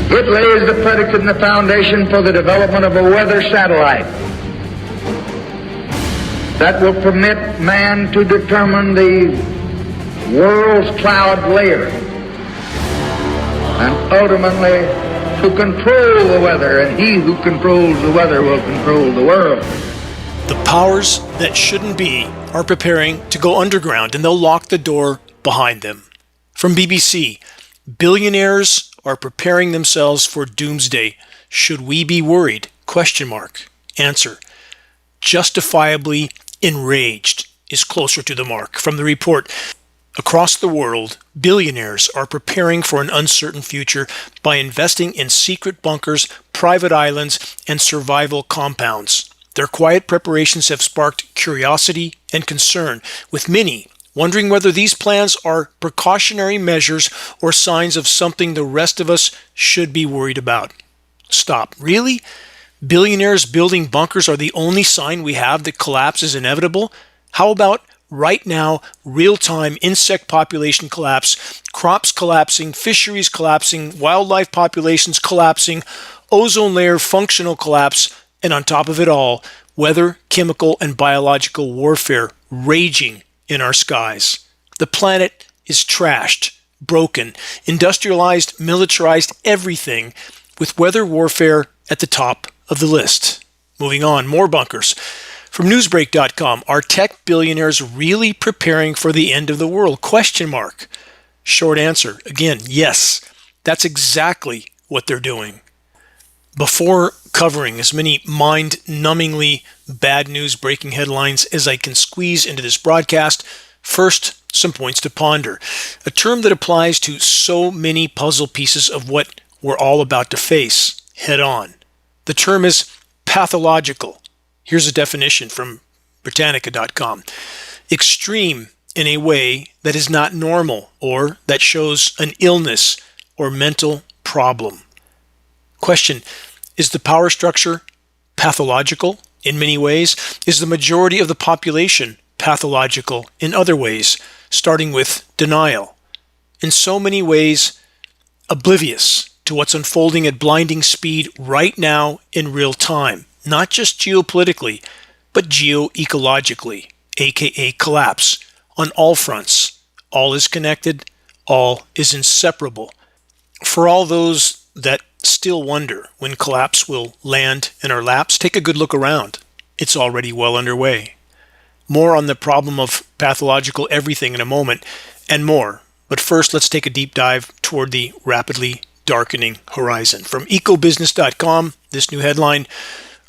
It lays the predicate and the foundation for the development of a weather satellite that will permit man to determine the world's cloud layer and ultimately to control the weather, and he who controls the weather will control the world. The powers that shouldn't be are preparing to go underground, and they'll lock the door behind them. From BBC, billionaires are preparing themselves for doomsday. Should we be worried? Question mark. Answer. Justifiably enraged is closer to the mark. From the report, across the world, billionaires are preparing for an uncertain future by investing in secret bunkers, private islands, and survival compounds. Their quiet preparations have sparked curiosity and concern, with many wondering whether these plans are precautionary measures or signs of something the rest of us should be worried about. Stop. Really? Billionaires building bunkers are the only sign we have that collapse is inevitable? How about right now, real-time insect population collapse, crops collapsing, fisheries collapsing, wildlife populations collapsing, ozone layer functional collapse, and on top of it all, weather, chemical, and biological warfare raging in our skies. The planet is trashed, broken, industrialized, militarized, everything, with weather warfare at the top of the list. Moving on, more bunkers. From NewsBreak.com, are tech billionaires really preparing for the end of the world? Question mark. Short answer, again, yes. That's exactly what they're doing. Before covering as many mind-numbingly bad news breaking headlines as I can squeeze into this broadcast, first, some points to ponder. A term that applies to so many puzzle pieces of what we're all about to face head on. The term is pathological. Here's a definition from Britannica.com. Extreme in a way that is not normal or that shows an illness or mental problem. Question, is the power structure pathological in many ways? Is the majority of the population pathological in other ways, starting with denial? In so many ways, oblivious to what's unfolding at blinding speed right now in real time, not just geopolitically, but geoecologically, aka collapse, on all fronts. All is connected, all is inseparable. For all those that still wonder when collapse will land in our laps, take a good look around. It's already well underway. More on the problem of pathological everything in a moment, and more. But first, let's take a deep dive toward the rapidly darkening horizon. From ecobusiness.com, this new headline,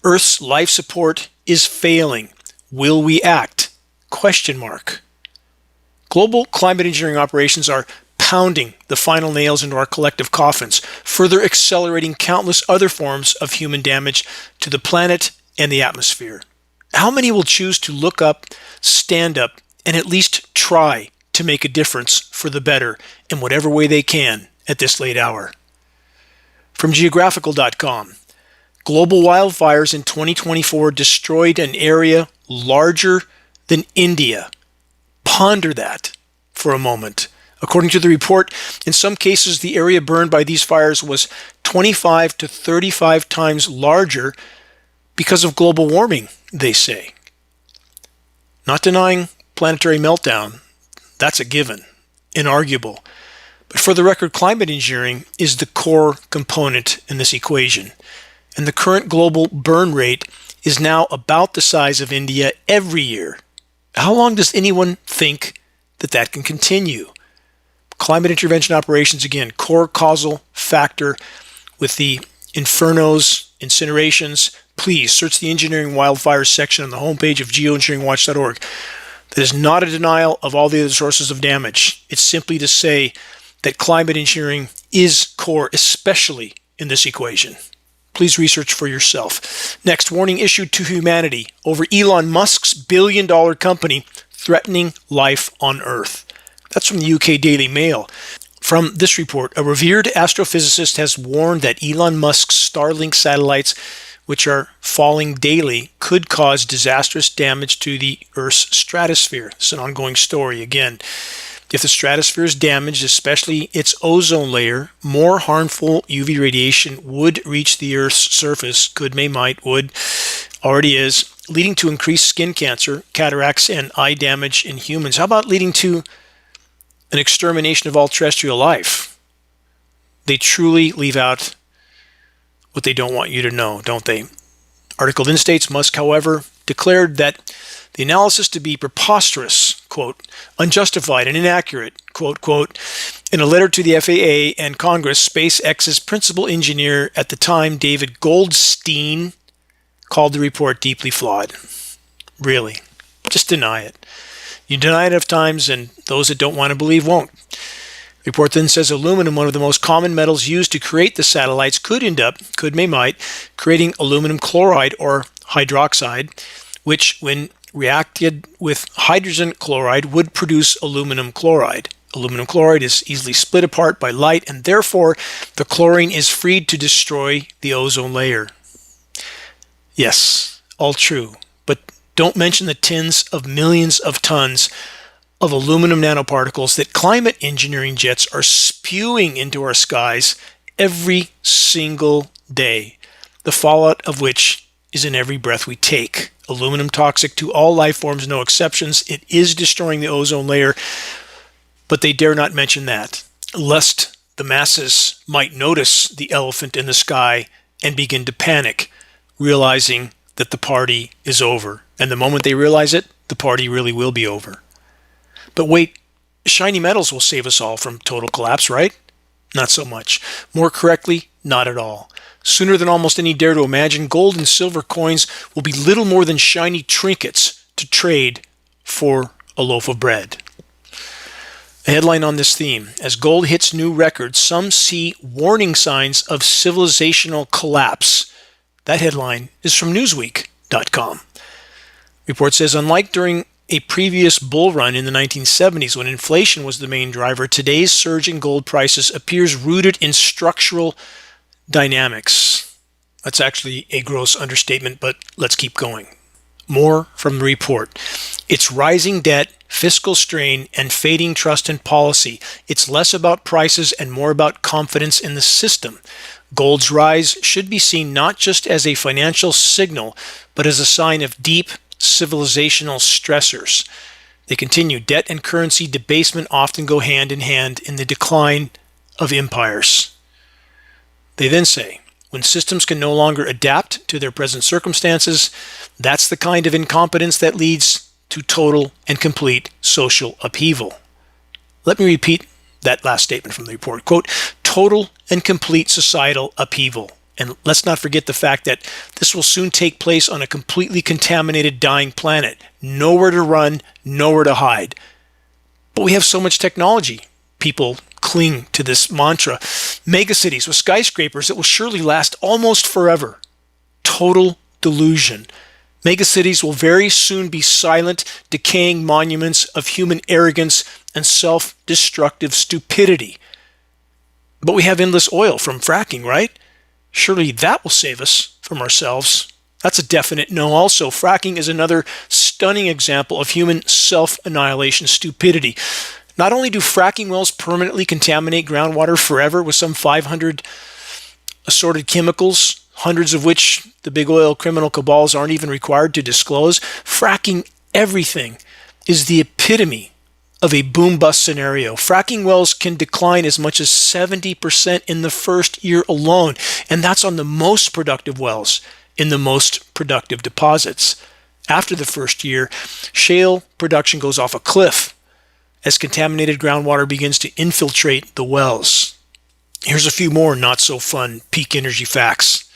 Earth's life support is failing. Will we act? Question mark. Global climate engineering operations are pounding the final nails into our collective coffins, further accelerating countless other forms of human damage to the planet and the atmosphere. How many will choose to look up, stand up, and at least try to make a difference for the better in whatever way they can at this late hour? From geographical.com, global wildfires in 2024 destroyed an area larger than India. Ponder that for a moment. According to the report, in some cases, the area burned by these fires was 25 to 35 times larger because of global warming, they say. Not denying planetary meltdown, that's a given, inarguable. But for the record, climate engineering is the core component in this equation. And the current global burn rate is now about the size of India every year. How long does anyone think that can continue? Climate intervention operations, again, core causal factor with the infernos, incinerations. Please search the engineering wildfires section on the homepage of geoengineeringwatch.org. That is not a denial of all the other sources of damage. It's simply to say that climate engineering is core, especially in this equation. Please research for yourself. Next, warning issued to humanity over Elon Musk's billion-dollar company threatening life on Earth. That's from the UK Daily Mail. From this report, a revered astrophysicist has warned that Elon Musk's Starlink satellites which are falling daily, could cause disastrous damage to the Earth's stratosphere. It's an ongoing story again. If the stratosphere is damaged, especially its ozone layer, more harmful UV radiation would reach the Earth's surface, could, may, might, would, already is, leading to increased skin cancer, cataracts, and eye damage in humans. How about leading to an extermination of all terrestrial life? They truly leave out what they don't want you to know, don't they? Article then states, Musk, however, declared that the analysis to be preposterous, quote, unjustified and inaccurate, quote, in a letter to the FAA and Congress. SpaceX's principal engineer at the time, David Goldstein, called the report deeply flawed. Really, just deny it. You deny it enough times, and those that don't want to believe won't. The report then says aluminum, one of the most common metals used to create the satellites, could end up, could, may, might, creating aluminum chloride or hydroxide, which, when reacted with hydrogen chloride, would produce aluminum chloride. Aluminum chloride is easily split apart by light, and therefore the chlorine is freed to destroy the ozone layer. Yes, all true, but don't mention the tens of millions of tons of aluminum nanoparticles that climate engineering jets are spewing into our skies every single day, the fallout of which is in every breath we take. Aluminum toxic to all life forms, no exceptions. It is destroying the ozone layer, but they dare not mention that, lest the masses might notice the elephant in the sky and begin to panic, realizing that the party is over. And the moment they realize it, the party really will be over. But wait, shiny metals will save us all from total collapse, right? Not so much. More correctly, not at all. Sooner than almost any dare to imagine, gold and silver coins will be little more than shiny trinkets to trade for a loaf of bread. A headline on this theme: as gold hits new records, some see warning signs of civilizational collapse. That headline is from Newsweek.com. Report says, unlike during a previous bull run in the 1970s when inflation was the main driver, today's surge in gold prices appears rooted in structural dynamics. That's actually a gross understatement, but let's keep going. More from the report. It's rising debt, fiscal strain, and fading trust in policy. It's less about prices and more about confidence in the system. Gold's rise should be seen not just as a financial signal, but as a sign of deep civilizational stressors. They continue. Debt and currency debasement often go hand in hand in the decline of empires. They then say, when systems can no longer adapt to their present circumstances, that's the kind of incompetence that leads to total and complete social upheaval. Let me repeat that last statement from the report. Quote, total and complete societal upheaval. And let's not forget the fact that this will soon take place on a completely contaminated, dying planet. Nowhere to run, nowhere to hide. But we have so much technology. People cling to this mantra. Megacities with skyscrapers that will surely last almost forever. Total delusion. Megacities will very soon be silent, decaying monuments of human arrogance and self-destructive stupidity. But we have endless oil from fracking, right? Surely that will save us from ourselves. That's a definite no. Also, fracking is another stunning example of human self-annihilation stupidity. Not only do fracking wells permanently contaminate groundwater forever with some 500 assorted chemicals, hundreds of which the big oil criminal cabals aren't even required to disclose, fracking everything is the epitome of a boom-bust scenario. Fracking wells can decline as much as 70% in the first year alone, and that's on the most productive wells in the most productive deposits. After the first year, shale production goes off a cliff as contaminated groundwater begins to infiltrate the wells. Here's a few more not-so-fun peak energy facts.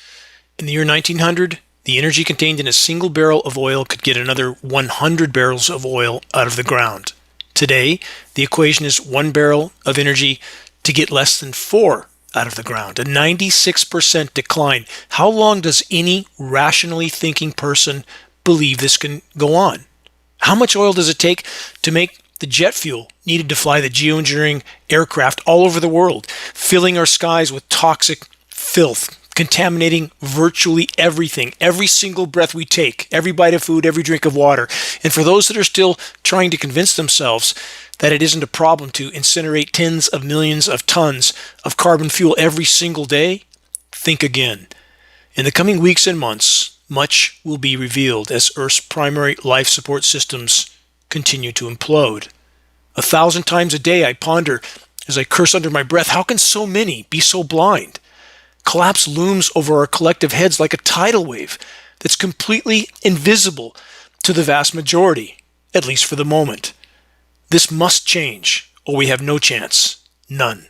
In the year 1900, the energy contained in a single barrel of oil could get another 100 barrels of oil out of the ground. Today, the equation is 1 barrel of energy to get less than 4 out of the ground, a 96% decline. How long does any rationally thinking person believe this can go on? How much oil does it take to make the jet fuel needed to fly the geoengineering aircraft all over the world, filling our skies with toxic filth, contaminating virtually everything, every single breath we take, every bite of food, every drink of water. And for those that are still trying to convince themselves that it isn't a problem to incinerate tens of millions of tons of carbon fuel every single day, think again. In the coming weeks and months, much will be revealed as Earth's primary life support systems continue to implode. 1,000 times a day I ponder as I curse under my breath, how can so many be so blind? Collapse looms over our collective heads like a tidal wave that's completely invisible to the vast majority, at least for the moment. This must change, or we have no chance. None.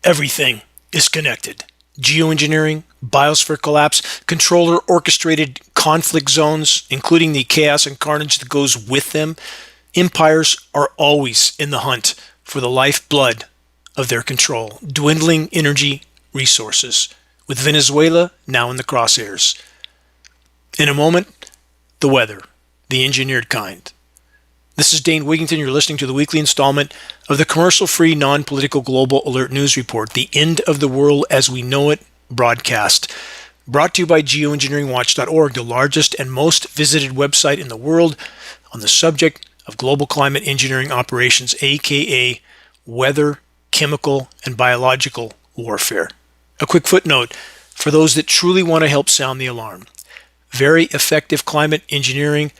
Everything is connected. Geoengineering, biosphere collapse, controller-orchestrated conflict zones, including the chaos and carnage that goes with them. Empires are always in the hunt for the lifeblood of their control. Dwindling energy resources, with Venezuela now in the crosshairs. In a moment, the weather, the engineered kind. This is Dane Wigington. You're listening to the weekly installment of the commercial-free, non-political Global Alert News Report, the end of the world as we know it broadcast. Brought to you by Geoengineeringwatch.org, the largest and most visited website in the world on the subject of global climate engineering operations, aka weather, chemical, and biological warfare. A quick footnote for those that truly want to help sound the alarm. Very effective climate engineering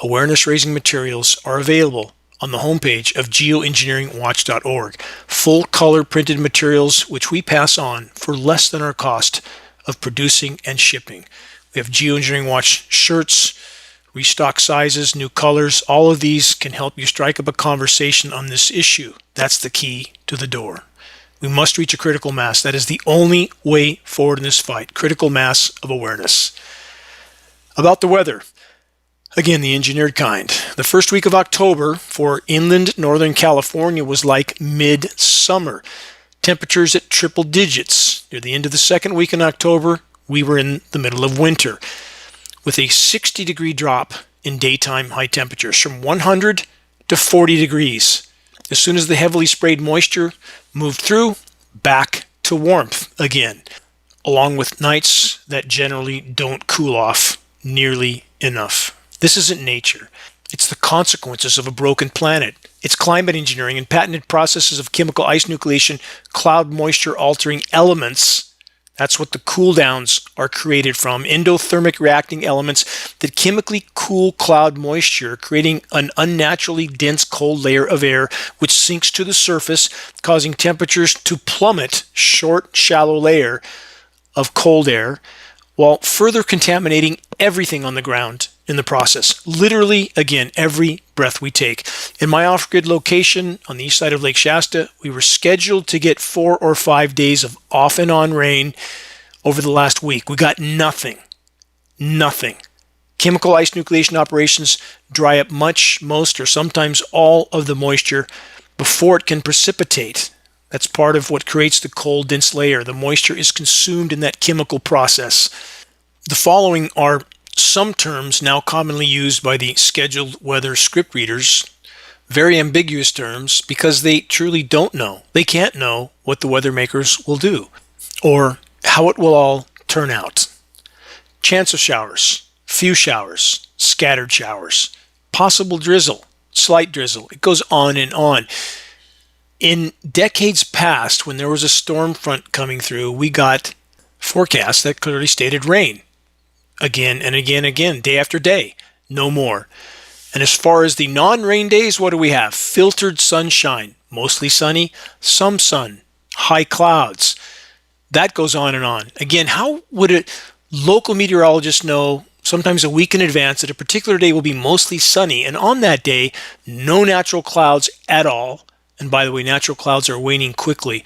awareness-raising materials are available on the homepage of geoengineeringwatch.org. Full-color printed materials which we pass on for less than our cost of producing and shipping. We have Geoengineering Watch shirts, restock sizes, new colors. All of these can help you strike up a conversation on this issue. That's the key to the door. We must reach a critical mass. That is the only way forward in this fight. Critical mass of awareness. About the weather. Again, the engineered kind. The first week of October for inland Northern California was like mid-summer. Temperatures at triple digits. Near the end of the second week in October, we were in the middle of winter, with a 60-degree drop in daytime high temperatures from 100 to 40 degrees. As soon as the heavily sprayed moisture moved through, back to warmth again, along with nights that generally don't cool off nearly enough. This isn't nature. It's the consequences of a broken planet. It's climate engineering and patented processes of chemical ice nucleation, cloud moisture altering elements. That's what the cool downs are created from. Endothermic reacting elements that chemically cool cloud moisture, creating an unnaturally dense cold layer of air which sinks to the surface, causing temperatures to plummet, short, shallow layer of cold air, while further contaminating everything on the ground in the process. Literally, again, every breath we take. In my off-grid location on the east side of Lake Shasta, we were scheduled to get 4 or 5 days of off and on rain over the last week. We got nothing. Nothing. Chemical ice nucleation operations dry up most, or sometimes all of the moisture before it can precipitate. That's part of what creates the cold, dense layer. The moisture is consumed in that chemical process. The following are some terms now commonly used by the scheduled weather script readers, very ambiguous terms because they truly don't know. They can't know what the weather makers will do or how it will all turn out. Chance of showers, few showers, scattered showers, possible drizzle, slight drizzle. It goes on and on. In decades past, when there was a storm front coming through, we got forecasts that clearly stated rain. Again and again, day after day, no more. And as far as the non-rain days, what do we have? Filtered sunshine, mostly sunny, some sun, high clouds. That goes on and on. Again, how would a local meteorologist know sometimes a week in advance that a particular day will be mostly sunny, and on that day, no natural clouds at all? And by the way, natural clouds are waning quickly.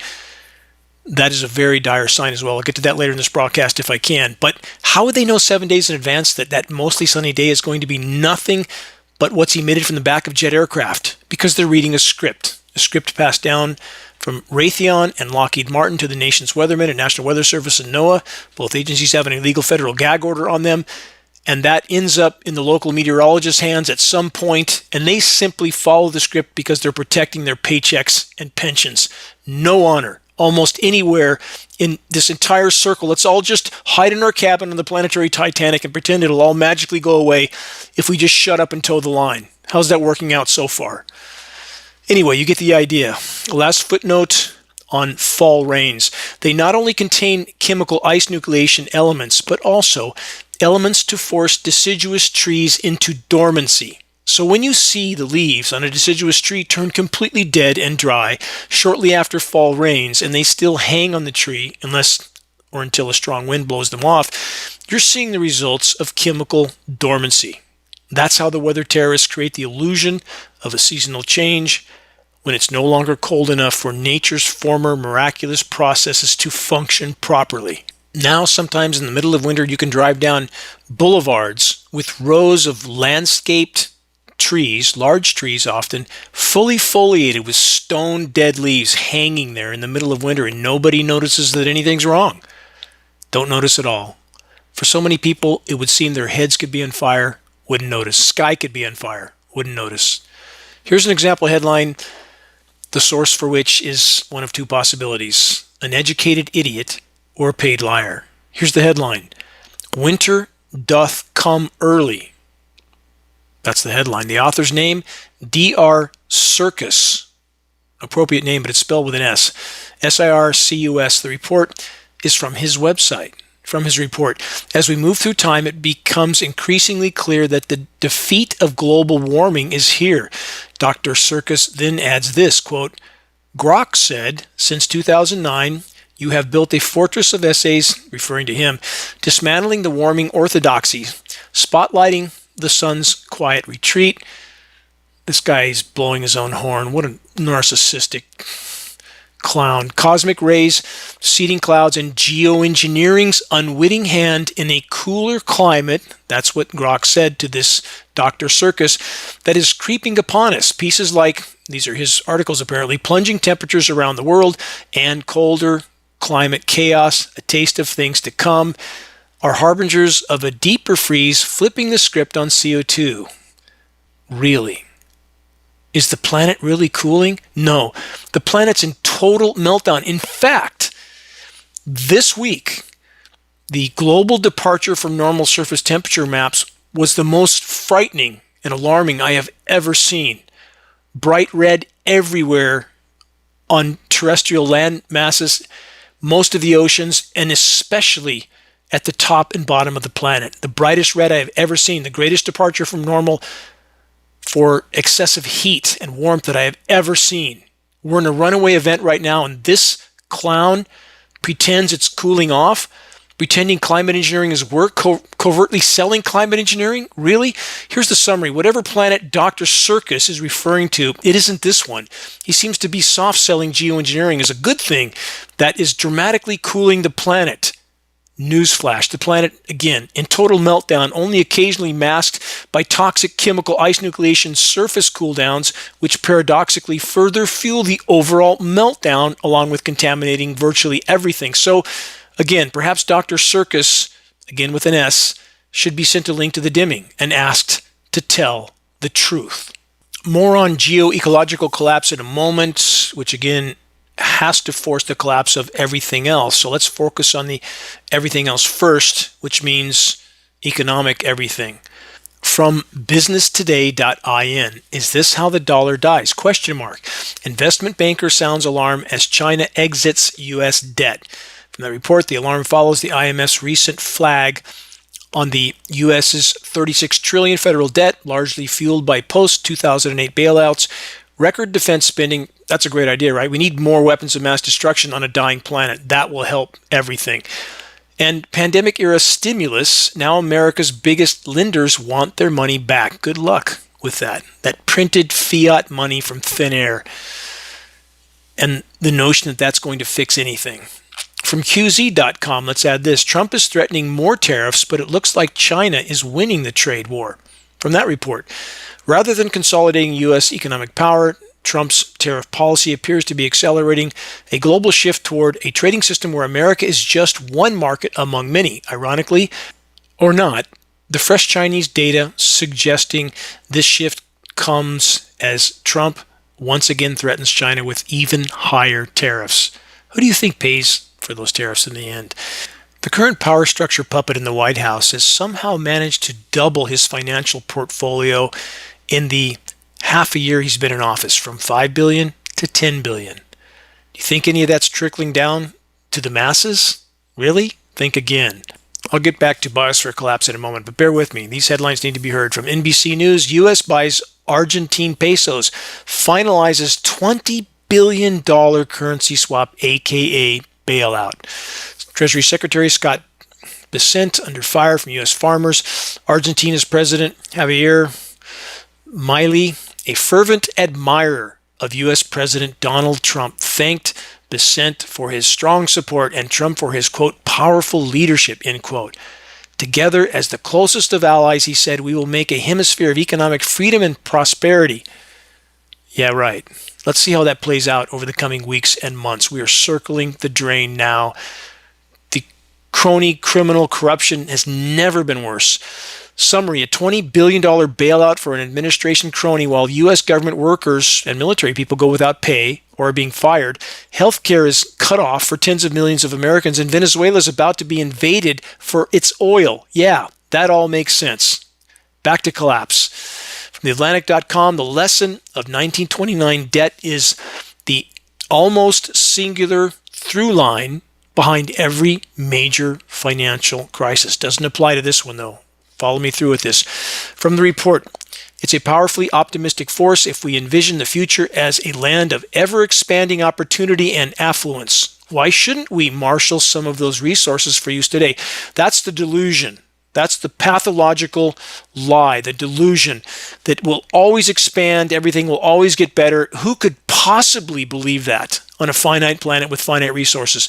That is a very dire sign as well. I'll get to that later in this broadcast if I can. But how would they know 7 days in advance that that mostly sunny day is going to be nothing but what's emitted from the back of jet aircraft? Because they're reading a script passed down from Raytheon and Lockheed Martin to the nation's weathermen and National Weather Service and NOAA. Both agencies have an illegal federal gag order on them. And that ends up in the local meteorologist's hands at some point, and they simply follow the script because they're protecting their paychecks and pensions. No honor, almost anywhere in this entire circle. Let's all just hide in our cabin on the planetary Titanic and pretend it'll all magically go away if we just shut up and toe the line. How's that working out so far? Anyway, you get the idea. Last footnote on fall rains. They not only contain chemical ice nucleation elements, but also elements to force deciduous trees into dormancy. So when you see the leaves on a deciduous tree turn completely dead and dry shortly after fall rains, and they still hang on the tree unless or until a strong wind blows them off, you're seeing the results of chemical dormancy. That's how the weather terrorists create the illusion of a seasonal change when it's no longer cold enough for nature's former miraculous processes to function properly. Now, sometimes in the middle of winter, you can drive down boulevards with rows of landscaped trees, large trees often, fully foliated with stone dead leaves hanging there in the middle of winter, and nobody notices that anything's wrong. Don't notice at all. For so many people, it would seem their heads could be on fire, wouldn't notice. Sky could be on fire, wouldn't notice. Here's an example headline, the source for which is one of two possibilities: an educated idiot or a paid liar. Here's the headline: Winter doth come early. That's the headline. The author's name, D.R. Circus. Appropriate name, but it's spelled with an S. S-I-R-C-U-S. The report is from his website. From his report, as we move through time, it becomes increasingly clear that the defeat of global warming is here. Dr. Circus then adds this, quote, Grok said, since 2009, you have built a fortress of essays, referring to him, dismantling the warming orthodoxy, spotlighting the sun's quiet retreat. This guy is blowing his own horn. What a narcissistic clown. Cosmic rays, seeding clouds, and geoengineering's unwitting hand in a cooler climate, that's what Grok said to this Dr. Circus, that is creeping upon us. Pieces like, these are his articles apparently, plunging temperatures around the world and colder climate chaos, a taste of things to come, are harbingers of a deeper freeze, flipping the script on CO2. Really? Is the planet really cooling? No. The planet's in total meltdown. In fact, this week, the global departure from normal surface temperature maps was the most frightening and alarming I have ever seen. Bright red everywhere on terrestrial land masses, most of the oceans, and especially at the top and bottom of the planet. The brightest red I have ever seen, the greatest departure from normal for excessive heat and warmth that I have ever seen. We're in a runaway event right now, and this clown pretends it's cooling off, pretending climate engineering is work, covertly selling climate engineering. Really? Here's the summary. Whatever planet Dr. Circus is referring to, it isn't this one. He seems to be soft-selling geoengineering as a good thing that is dramatically cooling the planet. Newsflash, the planet, again, in total meltdown, only occasionally masked by toxic chemical ice nucleation surface cooldowns, which paradoxically further fuel the overall meltdown, along with contaminating virtually everything. So, again, perhaps Dr. Circus, again with an S, should be sent a link to the dimming and asked to tell the truth. More on geoecological collapse in a moment, which again has to force the collapse of everything else. So let's focus on the everything else first, which means economic everything. From businesstoday.in, is this how the dollar dies? Question mark. Investment banker sounds alarm as China exits U.S. debt. From that report, the alarm follows the IMF's recent flag on the U.S.'s $36 trillion federal debt, largely fueled by post-2008 bailouts. Record defense spending, that's a great idea, right? We need more weapons of mass destruction on a dying planet. That will help everything. And pandemic-era stimulus, now America's biggest lenders want their money back. Good luck with that. That printed fiat money from thin air. And the notion that that's going to fix anything. From QZ.com, let's add this. Trump is threatening more tariffs, but it looks like China is winning the trade war. From that report, rather than consolidating U.S. economic power, Trump's tariff policy appears to be accelerating a global shift toward a trading system where America is just one market among many. Ironically, or not, the fresh Chinese data suggesting this shift comes as Trump once again threatens China with even higher tariffs. Who do you think pays for those tariffs in the end? The current power structure puppet in the White House has somehow managed to double his financial portfolio in the half a year he's been in office, from $5 billion to $10 billion. Do you think any of that's trickling down to the masses? Really? Think again. I'll get back to biosphere collapse in a moment, but bear with me. These headlines need to be heard. From NBC News, U.S. buys Argentine pesos, finalizes $20 billion currency swap, aka bailout. Treasury Secretary Scott Bessent under fire from U.S. farmers. Argentina's President Javier Milei, a fervent admirer of U.S. President Donald Trump, thanked Bessent for his strong support and Trump for his, quote, powerful leadership, end quote. Together, as the closest of allies, he said, we will make a hemisphere of economic freedom and prosperity. Yeah, right. Let's see how that plays out over the coming weeks and months. We are circling the drain now. The crony criminal corruption has never been worse. Summary, a $20 billion bailout for an administration crony while U.S. government workers and military people go without pay or are being fired. Healthcare is cut off for tens of millions of Americans, and Venezuela is about to be invaded for its oil. Yeah, that all makes sense. Back to collapse. From theatlantic.com, the lesson of 1929 debt is the almost singular through line behind every major financial crisis. Doesn't apply to this one, though. Follow me through with this. From the report, it's a powerfully optimistic force if we envision the future as a land of ever-expanding opportunity and affluence. Why shouldn't we marshal some of those resources for use today? That's the delusion. That's the pathological lie, the delusion that will always expand, everything will always get better. Who could possibly believe that on a finite planet with finite resources?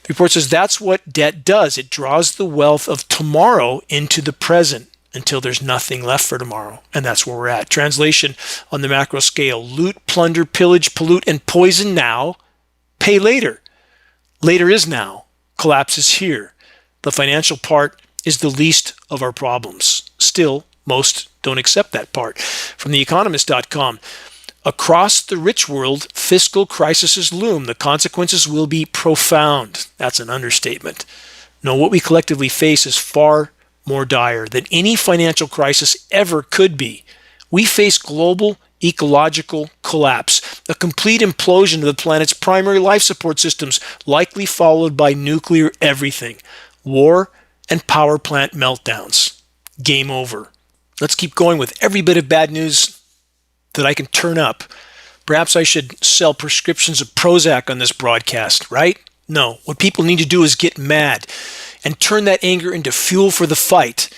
The report says that's what debt does. It draws the wealth of tomorrow into the present until there's nothing left for tomorrow. And that's where we're at. Translation on the macro scale: loot, plunder, pillage, pollute, and poison now, pay later. Later is now. Collapse is here. The financial part is the least of our problems. Still, most don't accept that part. From theeconomist.com, across the rich world, fiscal crises loom. The consequences will be profound. That's an understatement. No, what we collectively face is far more dire than any financial crisis ever could be. We face global ecological collapse, a complete implosion of the planet's primary life support systems, likely followed by nuclear everything, war, and power plant meltdowns. Game over. Let's keep going with every bit of bad news that I can turn up. Perhaps I should sell prescriptions of Prozac on this broadcast, right? No. What people need to do is get mad and turn that anger into fuel for the fight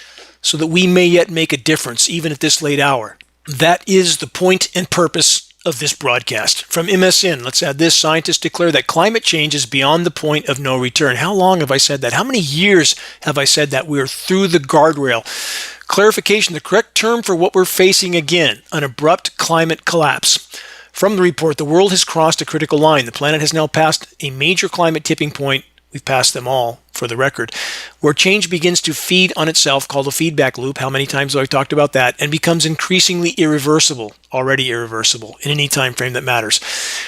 so that we may yet make a difference, even at this late hour. That is the point and purpose of this broadcast. From MSN, let's add this. Scientists declare that climate change is beyond the point of no return. How long have I said that? How many years have I said that? We are through the guardrail. Clarification, the correct term for what we're facing again, an abrupt climate collapse. From the report, the world has crossed a critical line. The planet has now passed a major climate tipping point. We've passed them all, for the record, where change begins to feed on itself, called a feedback loop. How many times have I talked about that? And becomes increasingly irreversible, already irreversible, in any time frame that matters.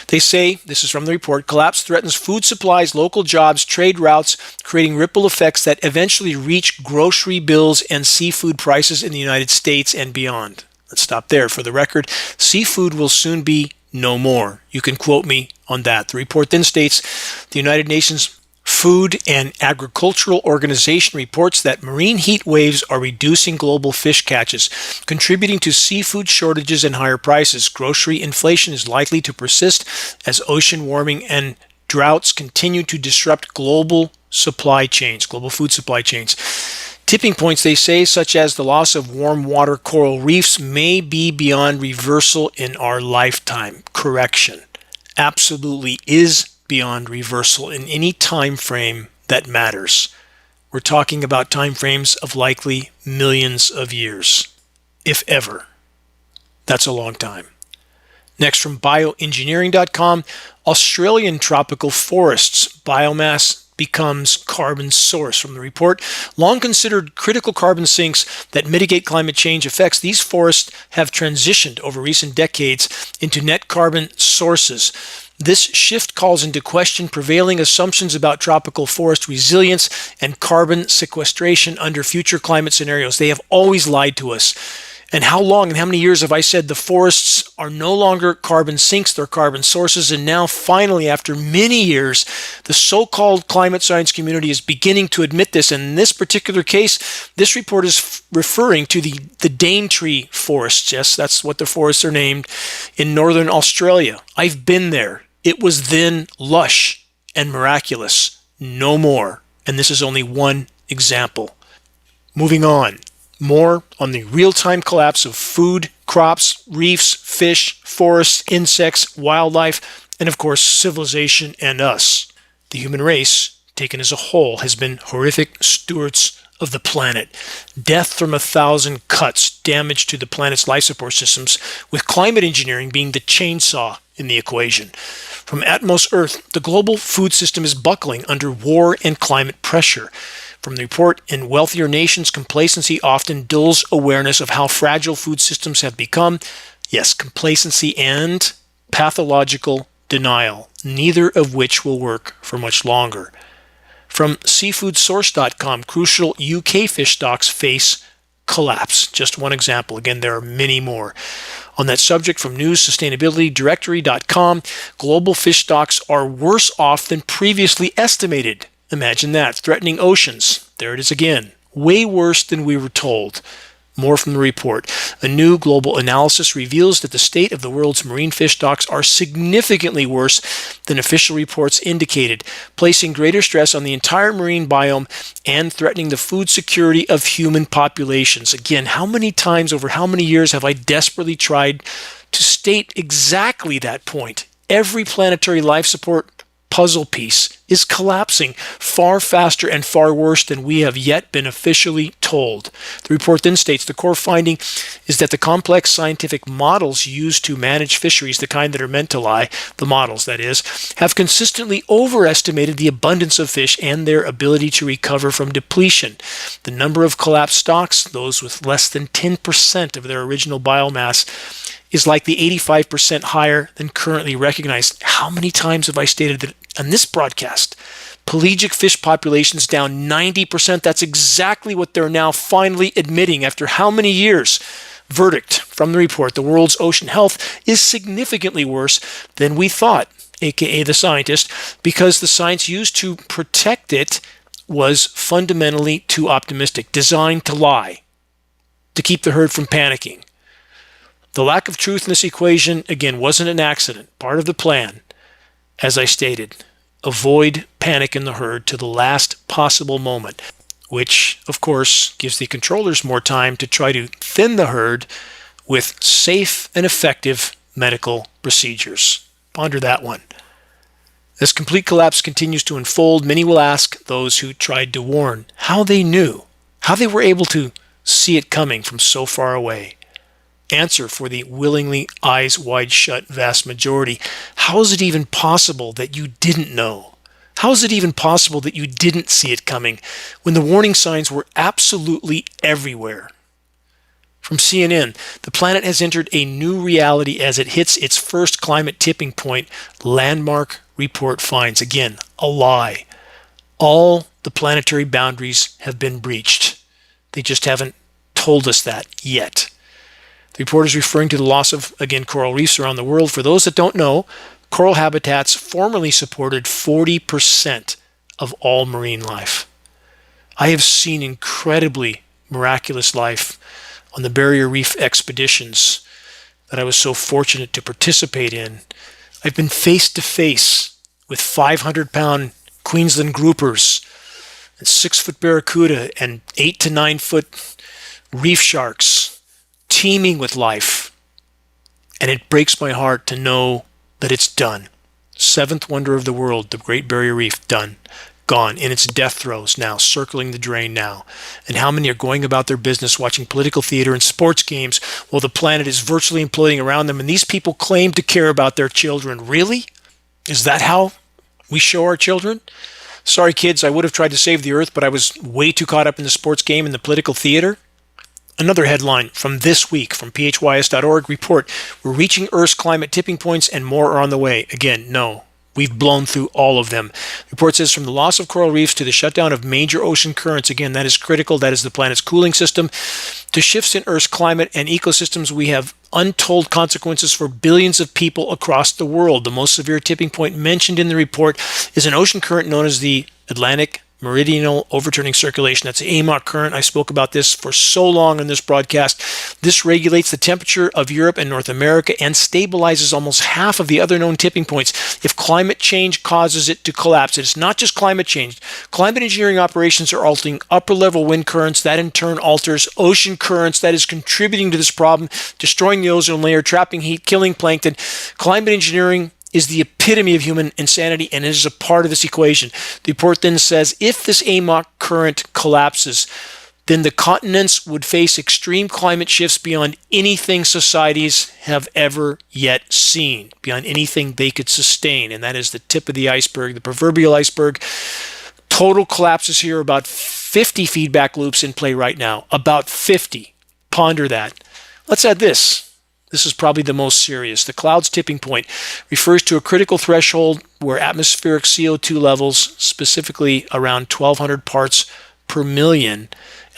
They say, this is from the report, collapse threatens food supplies, local jobs, trade routes, creating ripple effects that eventually reach grocery bills and seafood prices in the United States and beyond. Let's stop there. For the record, seafood will soon be no more. You can quote me on that. The report then states, the United Nations Food and Agricultural Organization reports that marine heat waves are reducing global fish catches, contributing to seafood shortages and higher prices. Grocery inflation is likely to persist as ocean warming and droughts continue to disrupt global supply chains, global food supply chains. Tipping points, they say, such as the loss of warm water coral reefs, may be beyond reversal in our lifetime. Correction. Absolutely is beyond reversal in any time frame that matters. We're talking about time frames of likely millions of years, if ever. That's a long time. Next, from bioengineering.com, Australian tropical forests, biomass becomes carbon source. From the report, long considered critical carbon sinks that mitigate climate change effects, these forests have transitioned over recent decades into net carbon sources. This shift calls into question prevailing assumptions about tropical forest resilience and carbon sequestration under future climate scenarios. They have always lied to us. And how long and how many years have I said the forests are no longer carbon sinks, they're carbon sources? And now finally, after many years, the so-called climate science community is beginning to admit this. And in this particular case, this report is referring to the Dane tree forests. Yes, that's what the forests are named in northern Australia. I've been there. It was then lush and miraculous. No more. And this is only one example. Moving on. More on the real-time collapse of food, crops, reefs, fish, forests, insects, wildlife, and of course, civilization and us. The human race, taken as a whole, has been horrific stewards of the planet. Death from 1,000 cuts, damage to the planet's life support systems, with climate engineering being the chainsaw in the equation. From Atmos Earth, the global food system is buckling under war and climate pressure. From the report, in wealthier nations, complacency often dulls awareness of how fragile food systems have become. Yes, complacency and pathological denial, neither of which will work for much longer. From seafoodsource.com, crucial UK fish stocks face collapse. Just one example. Again, there are many more. On that subject, from newssustainabilitydirectory.com, global fish stocks are worse off than previously estimated. Imagine that. Threatening oceans. There it is again. Way worse than we were told. More from the report. A new global analysis reveals that the state of the world's marine fish stocks are significantly worse than official reports indicated, placing greater stress on the entire marine biome and threatening the food security of human populations. Again, how many times over how many years have I desperately tried to state exactly that point? Every planetary life support puzzle piece is collapsing far faster and far worse than we have yet been officially told. The report then states the core finding is that the complex scientific models used to manage fisheries, the kind that are meant to lie, the models that is, have consistently overestimated the abundance of fish and their ability to recover from depletion. The number of collapsed stocks, those with less than 10% of their original biomass, is likely 85% higher than currently recognized. How many times have I stated that on this broadcast? Pelagic fish populations down 90%. That's exactly what they're now finally admitting after how many years? Verdict from the report, the world's ocean health is significantly worse than we thought, aka the scientists, because the science used to protect it was fundamentally too optimistic, designed to lie, to keep the herd from panicking. The lack of truth in this equation, again, wasn't an accident, part of the plan. As I stated, avoid panic in the herd to the last possible moment, which, of course, gives the controllers more time to try to thin the herd with safe and effective medical procedures. Ponder that one. As complete collapse continues to unfold, many will ask those who tried to warn how they knew, how they were able to see it coming from so far away. Answer for the willingly eyes wide shut vast majority. How is it even possible that you didn't know? How is it even possible that you didn't see it coming when the warning signs were absolutely everywhere? From CNN, the planet has entered a new reality as it hits its first climate tipping point, landmark report finds. Again, a lie. All the planetary boundaries have been breached. They just haven't told us that yet. The report is referring to the loss of, again, coral reefs around the world. For those that don't know, coral habitats formerly supported 40% of all marine life. I have seen incredibly miraculous life on the barrier reef expeditions that I was so fortunate to participate in. I've been face to face with 500-pound Queensland groupers and 6-foot barracuda and 8 to 9 foot reef sharks, teeming with life, and it breaks my heart to know that it's done. Seventh wonder of the world, the Great Barrier Reef, done, gone, in its death throes now, circling the drain now. And how many are going about their business watching political theater and sports games while the planet is virtually imploding around them, and these people claim to care about their children? Really? Is that how we show our children? Sorry, kids, I would have tried to save the earth, but I was way too caught up in the sports game and the political theater. Another headline from this week from phys.org report, we're reaching Earth's climate tipping points and more are on the way. Again, no, we've blown through all of them. The report says from the loss of coral reefs to the shutdown of major ocean currents, again, that is critical. That is the planet's cooling system. To shifts in Earth's climate and ecosystems, we have untold consequences for billions of people across the world. The most severe tipping point mentioned in the report is an ocean current known as the Atlantic Meridional Overturning Circulation. That's the AMOC current. I spoke about this for so long in this broadcast. This regulates the temperature of Europe and North America and stabilizes almost half of the other known tipping points. If climate change causes it to collapse, it's not just climate change. Climate engineering operations are altering upper-level wind currents. That in turn alters ocean currents. That is contributing to this problem, destroying the ozone layer, trapping heat, killing plankton. Climate engineering is the epitome of human insanity, and it is a part of this equation. The report then says if this AMOC current collapses, then the continents would face extreme climate shifts beyond anything societies have ever yet seen, beyond anything they could sustain. And that is the tip of the iceberg, the proverbial iceberg. Total collapses here, about 50 feedback loops in play right now, about 50. Ponder that. Let's add this. This is probably the most serious. The cloud's tipping point refers to a critical threshold where atmospheric CO2 levels, specifically around 1,200 parts per million,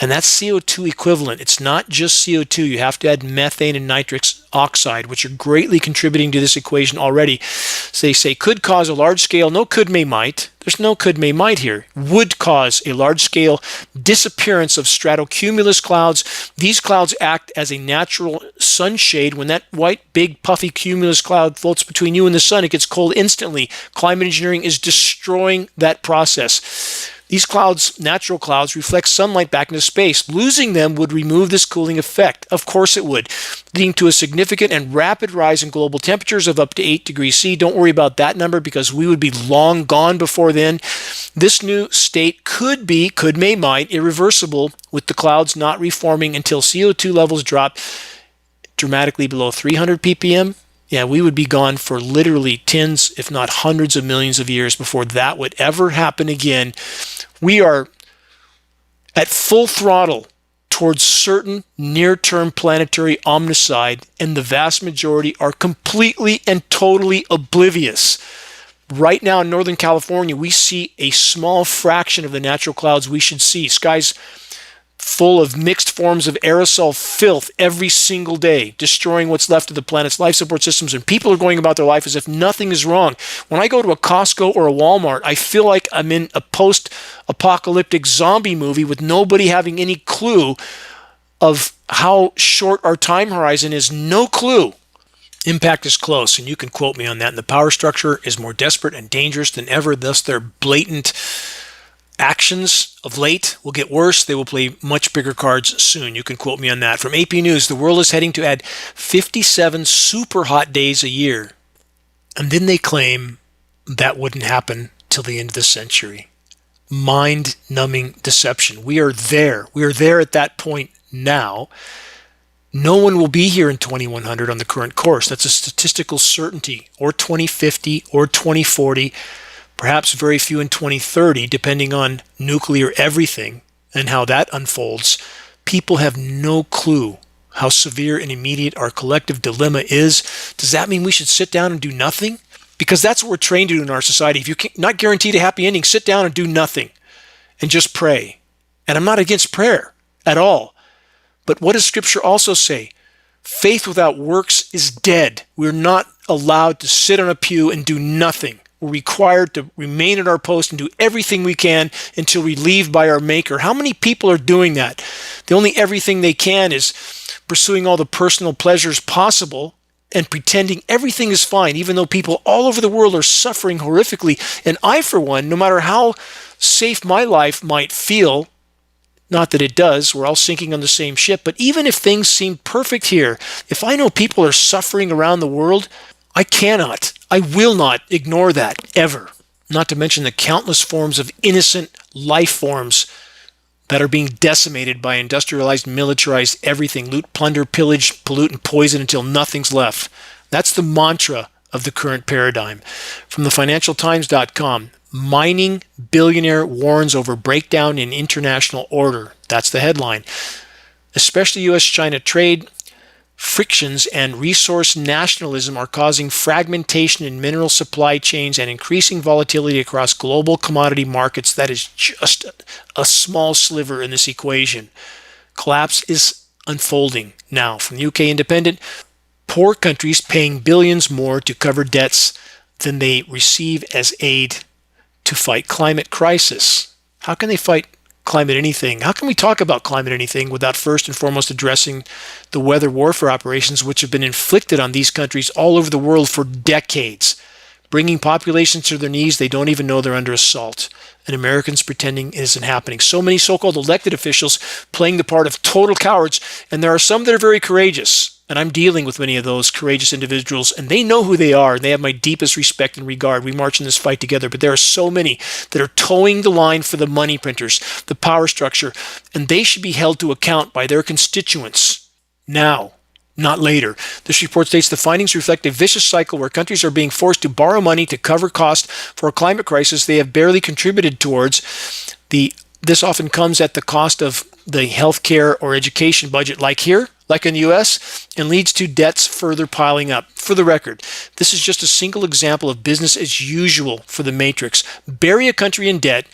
and that's CO2 equivalent. It's not just CO2. You have to add methane and nitrous oxide, which are greatly contributing to this equation already. So they say could cause a large scale, no could, may, might. There's no could, may, might here. Would cause a large scale disappearance of stratocumulus clouds. These clouds act as a natural sunshade. When that white, big, puffy cumulus cloud floats between you and the sun, it gets cold instantly. Climate engineering is destroying that process. These clouds, natural clouds, reflect sunlight back into space. Losing them would remove this cooling effect. Of course it would, leading to a significant and rapid rise in global temperatures of up to 8 degrees C. Don't worry about that number because we would be long gone before then. This new state could be, could, may, might, irreversible with the clouds not reforming until CO2 levels drop dramatically below 300 ppm. Yeah, we would be gone for literally tens, if not hundreds of millions of years before that would ever happen again. We are at full throttle towards certain near-term planetary omnicide, and the vast majority are completely and totally oblivious. Right now in Northern California, we see a small fraction of the natural clouds we should see. Skies full of mixed forms of aerosol filth every single day, destroying what's left of the planet's life support systems, and people are going about their life as if nothing is wrong. When I go to a Costco or a Walmart, I feel like I'm in a post-apocalyptic zombie movie with nobody having any clue of how short our time horizon is. No clue. Impact is close, and you can quote me on that. And the power structure is more desperate and dangerous than ever, thus their blatant actions of late will get worse. They will play much bigger cards soon. You can quote me on that. From AP News, the world is heading to add 57 super hot days a year. And then they claim that wouldn't happen till the end of the century. Mind-numbing deception. We are there. We are there at that point now. No one will be here in 2100 on the current course. That's a statistical certainty. Or 2050 or 2040. Perhaps very few in 2030, depending on nuclear everything and how that unfolds. People have no clue how severe and immediate our collective dilemma is. Does that mean we should sit down and do nothing? Because that's what we're trained to do in our society. If you're not guaranteed a happy ending, sit down and do nothing and just pray. And I'm not against prayer at all. But what does Scripture also say? Faith without works is dead. We're not allowed to sit on a pew and do nothing. We're required to remain at our post and do everything we can until relieved by our Maker. How many people are doing that? The only everything they can is pursuing all the personal pleasures possible and pretending everything is fine, even though people all over the world are suffering horrifically. And I, for one, no matter how safe my life might feel, not that it does, we're all sinking on the same ship, but even if things seem perfect here, if I know people are suffering around the world, I will not ignore that, ever. Not to mention the countless forms of innocent life forms that are being decimated by industrialized, militarized everything. Loot, plunder, pillage, pollute, and poison until nothing's left. That's the mantra of the current paradigm. From thefinancialtimes.com, mining billionaire warns over breakdown in international order. That's the headline. especially U.S.-China trade, frictions and resource nationalism are causing fragmentation in mineral supply chains and increasing volatility across global commodity markets. That is just a small sliver in this equation. Collapse is unfolding now. From the UK Independent, poor countries paying billions more to cover debts than they receive as aid to fight climate crisis. How can they fight climate anything? How can we talk about climate anything without first and foremost addressing the weather warfare operations which have been inflicted on these countries all over the world for decades, bringing populations to their knees? They don't even know they're under assault, and Americans pretending it isn't happening. So many so-called elected officials playing the part of total cowards, and there are some that are very courageous, and I'm dealing with many of those courageous individuals, and they know who they are, and they have my deepest respect and regard. We march in this fight together, but there are so many that are towing the line for the money printers, the power structure, and they should be held to account by their constituents now, not later. This report states the findings reflect a vicious cycle where countries are being forced to borrow money to cover costs for a climate crisis they have barely contributed towards. This often comes at the cost of the healthcare or education budget, like here, like in the US, and leads to debts further piling up. For the record, this is just a single example of business as usual for the matrix. Bury a country in debt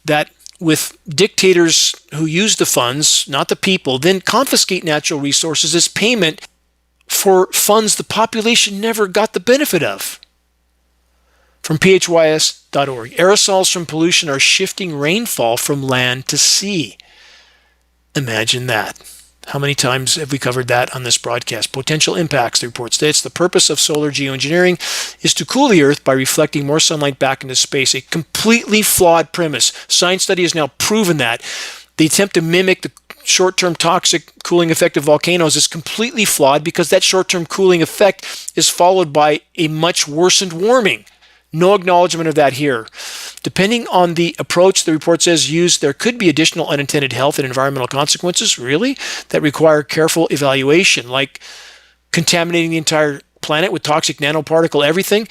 that, with dictators who use the funds, not the people, then confiscate natural resources as payment for funds the population never got the benefit of. From phys.org, aerosols from pollution are shifting rainfall from land to sea. Imagine that. How many times have we covered that on this broadcast? Potential impacts, the report states. The purpose of solar geoengineering is to cool the Earth by reflecting more sunlight back into space. A completely flawed premise. Science study has now proven that. The attempt to mimic the short-term toxic cooling effect of volcanoes is completely flawed because that short-term cooling effect is followed by a much worsened warming. No acknowledgement of that here. Depending on the approach the report says used, there could be additional unintended health and environmental consequences, really, that require careful evaluation, like contaminating the entire planet with toxic nanoparticle everything.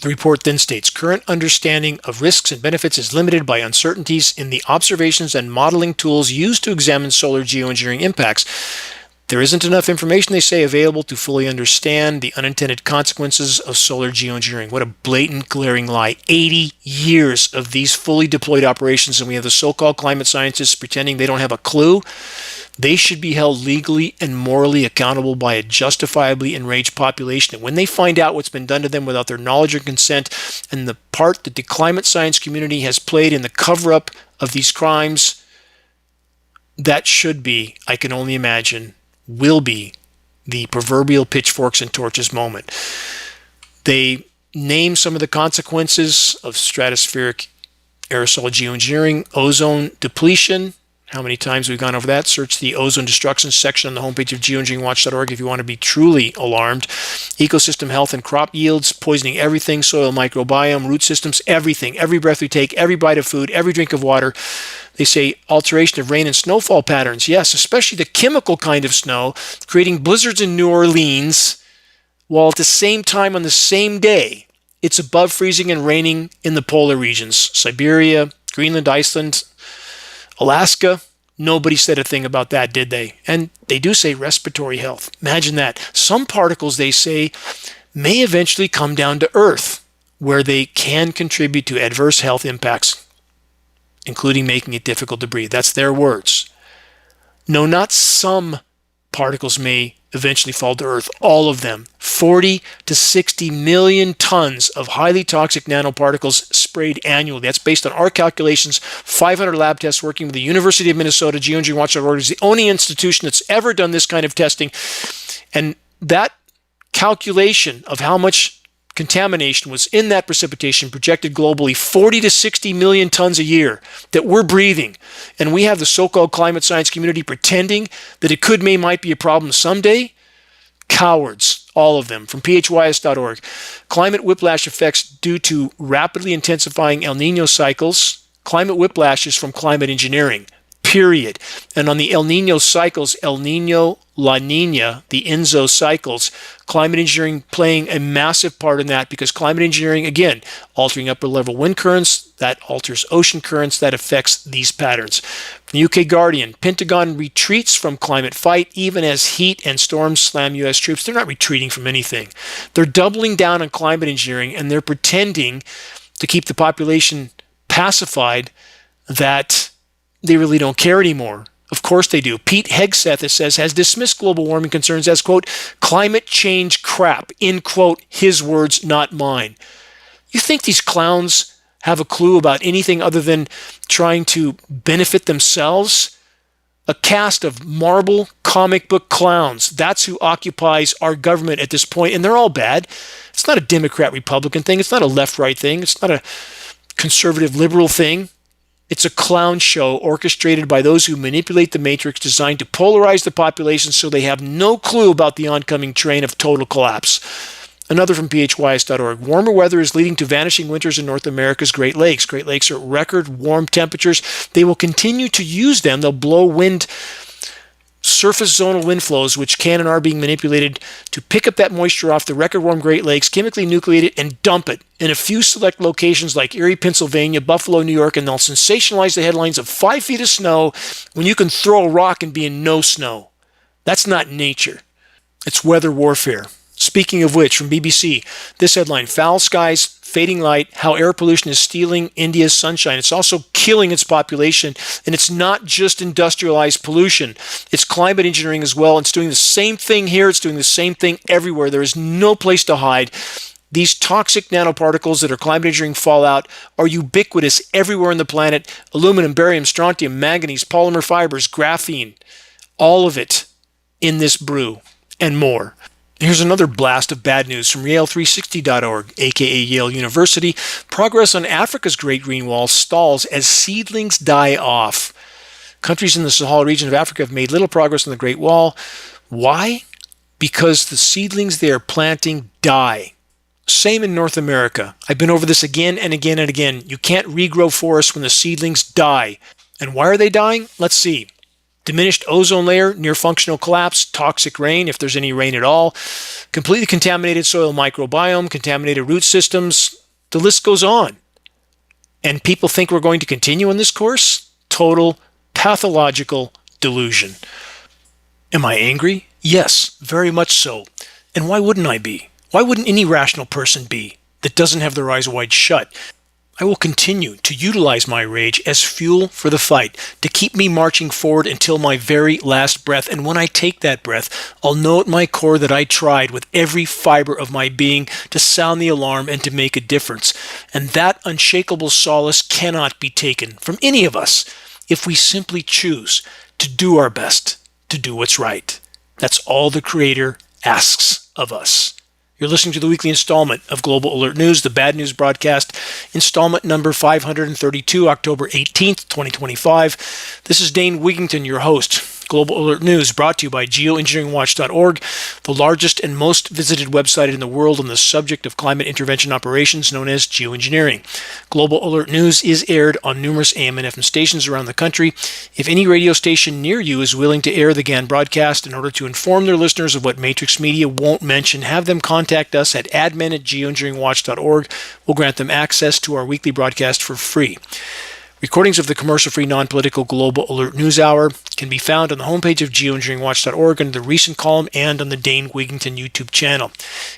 The report then states, current understanding of risks and benefits is limited by uncertainties in the observations and modeling tools used to examine solar geoengineering impacts. There isn't enough information, they say, available to fully understand the unintended consequences of solar geoengineering. What a blatant, glaring lie. 80 years of these fully deployed operations, and we have the so-called climate scientists pretending they don't have a clue. They should be held legally and morally accountable by a justifiably enraged population. And when they find out what's been done to them without their knowledge or consent, and the part that the climate science community has played in the cover-up of these crimes, that should be, I can only imagine, will be the proverbial pitchforks and torches moment. They name some of the consequences of stratospheric aerosol geoengineering, ozone depletion. How many times we've gone over that? Search the ozone destruction section on the homepage of geoengineeringwatch.org if you want to be truly alarmed. Ecosystem health and crop yields, poisoning everything, soil microbiome, root systems, everything. Every breath we take, every bite of food, every drink of water. They say alteration of rain and snowfall patterns. Yes, especially the chemical kind of snow, creating blizzards in New Orleans, while at the same time on the same day, it's above freezing and raining in the polar regions. Siberia, Greenland, Iceland, Alaska, nobody said a thing about that, did they? And they do say respiratory health. Imagine that. Some particles, they say, may eventually come down to Earth, where they can contribute to adverse health impacts, including making it difficult to breathe. That's their words. No, not some particles may eventually fall to Earth. All of them. 40 to 60 million tons of highly toxic nanoparticles sprayed annually. That's based on our calculations. 500 lab tests working with the University of Minnesota. Geoengineering is the only institution that's ever done this kind of testing. And that calculation of how much contamination was in that precipitation projected globally 40 to 60 million tons a year that we're breathing. And we have the so-called climate science community pretending that it might be a problem someday. Cowards, all of them. From phys.org. Climate whiplash effects due to rapidly intensifying El Nino cycles. Climate whiplash is from climate engineering. Period. And on the El Nino cycles, El Nino, La Nina, the ENSO cycles, climate engineering playing a massive part in that, because climate engineering, again, altering upper level wind currents, that alters ocean currents, that affects these patterns. The UK Guardian, Pentagon retreats from climate fight even as heat and storms slam US troops. They're not retreating from anything. They're doubling down on climate engineering, and they're pretending to keep the population pacified that they really don't care anymore. Of course they do. Pete Hegseth, it says, has dismissed global warming concerns as, quote, climate change crap, in quote, his words, not mine. You think these clowns have a clue about anything other than trying to benefit themselves? A cast of marble comic book clowns. That's who occupies our government at this point, and they're all bad. It's not a Democrat-Republican thing. It's not a left-right thing. It's not a conservative-liberal thing. It's a clown show orchestrated by those who manipulate the matrix, designed to polarize the population so they have no clue about the oncoming train of total collapse. Another from phys.org. Warmer weather is leading to vanishing winters in North America's Great Lakes. Great Lakes are at record warm temperatures. They will continue to use them. They'll blow surface zonal wind flows, which can and are being manipulated to pick up that moisture off the record warm Great Lakes, chemically nucleate it, and dump it in a few select locations like Erie, Pennsylvania, Buffalo, New York, and they'll sensationalize the headlines of 5 feet of snow when you can throw a rock and be in no snow. That's not nature. It's weather warfare. Speaking of which, from BBC, this headline, foul skies, fading light, how air pollution is stealing India's sunshine. It's also killing its population, and it's not just industrialized pollution. It's climate engineering as well. It's doing the same thing here. It's doing the same thing everywhere. There is no place to hide. These toxic nanoparticles that are climate engineering fallout are ubiquitous everywhere on the planet. Aluminum, barium, strontium, manganese, polymer fibers, graphene, all of it in this brew and more. Here's another blast of bad news from Yale360.org, aka Yale University. Progress on Africa's Great Green Wall stalls as seedlings die off. Countries in the Sahel region of Africa have made little progress on the Great Wall. Why? Because the seedlings they are planting die. Same in North America. I've been over this again and again and again. You can't regrow forests when the seedlings die. And why are they dying? Let's see. Diminished ozone layer, near functional collapse, toxic rain, if there's any rain at all, completely contaminated soil microbiome, contaminated root systems, the list goes on. And people think we're going to continue on this course? Total pathological delusion. Am I angry? Yes, very much so. And why wouldn't I be? Why wouldn't any rational person be that doesn't have their eyes wide shut? I will continue to utilize my rage as fuel for the fight, to keep me marching forward until my very last breath. And when I take that breath, I'll know at my core that I tried with every fiber of my being to sound the alarm and to make a difference. And that unshakable solace cannot be taken from any of us if we simply choose to do our best, to do what's right. That's all the Creator asks of us. You're listening to the weekly installment of Global Alert News, the Bad News Broadcast, installment number 532, October 18th, 2025. This is Dane Wigington, your host. Global Alert News brought to you by Geoengineeringwatch.org, the largest and most visited website in the world on the subject of climate intervention operations known as geoengineering. Global Alert News is aired on numerous AM and FM stations around the country. If any radio station near you is willing to air the GAN broadcast in order to inform their listeners of what Matrix Media won't mention, have them contact us at admin@geoengineeringwatch.org. We'll grant them access to our weekly broadcast for free. Recordings of the commercial-free, non-political Global Alert News Hour can be found on the homepage of geoengineeringwatch.org under the recent column and on the Dane Wigington YouTube channel.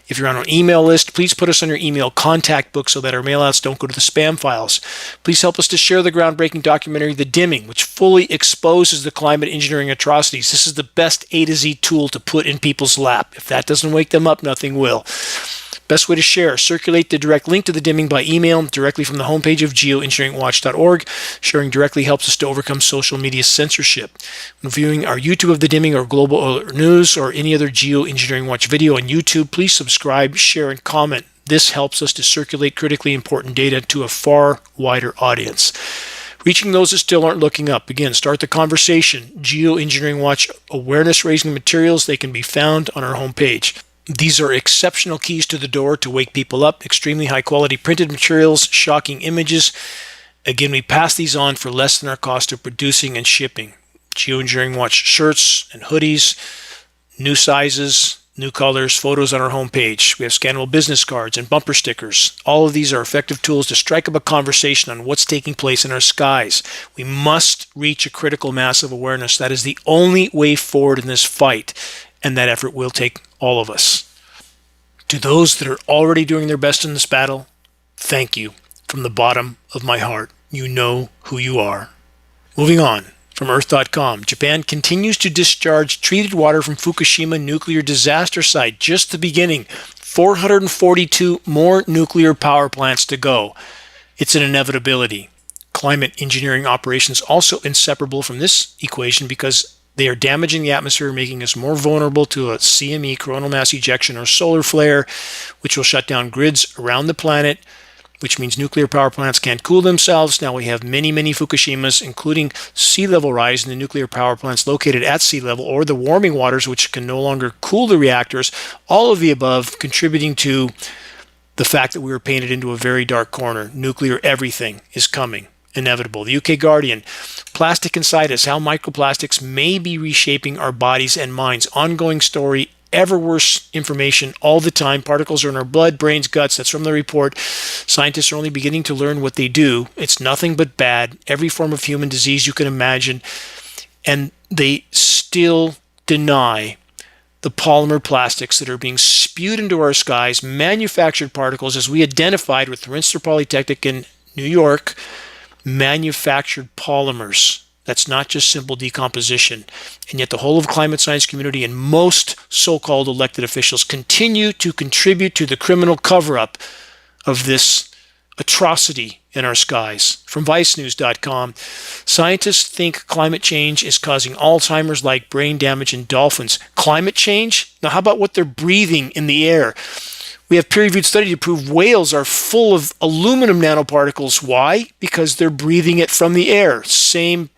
If you're on our email list, please put us on your email contact book so that our mailouts don't go to the spam files. Please help us to share the groundbreaking documentary The Dimming, which fully exposes the climate engineering atrocities. This is the best A to Z tool to put in people's lap. If that doesn't wake them up, nothing will. Best way to share, circulate the direct link to The Dimming by email directly from the homepage of geoengineeringwatch.org. Sharing directly helps us to overcome social media censorship. When viewing our YouTube of The Dimming or Global Alert News or any other Geoengineering Watch video on YouTube, please subscribe, share, and comment. This helps us to circulate critically important data to a far wider audience. Reaching those that still aren't looking up. Again, start the conversation. Geoengineering Watch awareness-raising materials, they can be found on our homepage. These are exceptional keys to the door to wake people up. Extremely high-quality printed materials, shocking images. Again, we pass these on for less than our cost of producing and shipping. Geoengineering Watch shirts and hoodies, new sizes, new colors, photos on our homepage. We have scannable business cards and bumper stickers. All of these are effective tools to strike up a conversation on what's taking place in our skies. We must reach a critical mass of awareness. That is the only way forward in this fight, and that effort will take all of us. To those that are already doing their best in this battle, thank you from the bottom of my heart. You know who you are. Moving on. From Earth.com, Japan continues to discharge treated water from Fukushima nuclear disaster site. Just the beginning. 442 more nuclear power plants to go. It's an inevitability. Climate engineering operations also inseparable from this equation because they are damaging the atmosphere, making us more vulnerable to a CME, coronal mass ejection, or solar flare, which will shut down grids around the planet, which means nuclear power plants can't cool themselves. Now we have many, many Fukushimas, including sea level rise in the nuclear power plants located at sea level, or the warming waters, which can no longer cool the reactors. All of the above contributing to the fact that we were painted into a very dark corner. Nuclear everything is coming. Inevitable. The UK Guardian, plastic inside us, how microplastics may be reshaping our bodies and minds. Ongoing story, ever worse information all the time. Particles are in our blood, brains, guts. That's from the report. Scientists are only beginning to learn what they do. It's nothing but bad. Every form of human disease you can imagine. And they still deny the polymer plastics that are being spewed into our skies, manufactured particles, as we identified with Rinster Polytechnic in New York, manufactured polymers. That's not just simple decomposition. And yet the whole of climate science community and most so-called elected officials continue to contribute to the criminal cover-up of this atrocity in our skies. From vicenews.com, scientists think climate change is causing Alzheimer's-like brain damage in dolphins. Climate change? Now how about what they're breathing in the air? We have peer-reviewed study to prove whales are full of aluminum nanoparticles. Why? Because they're breathing it from the air. Same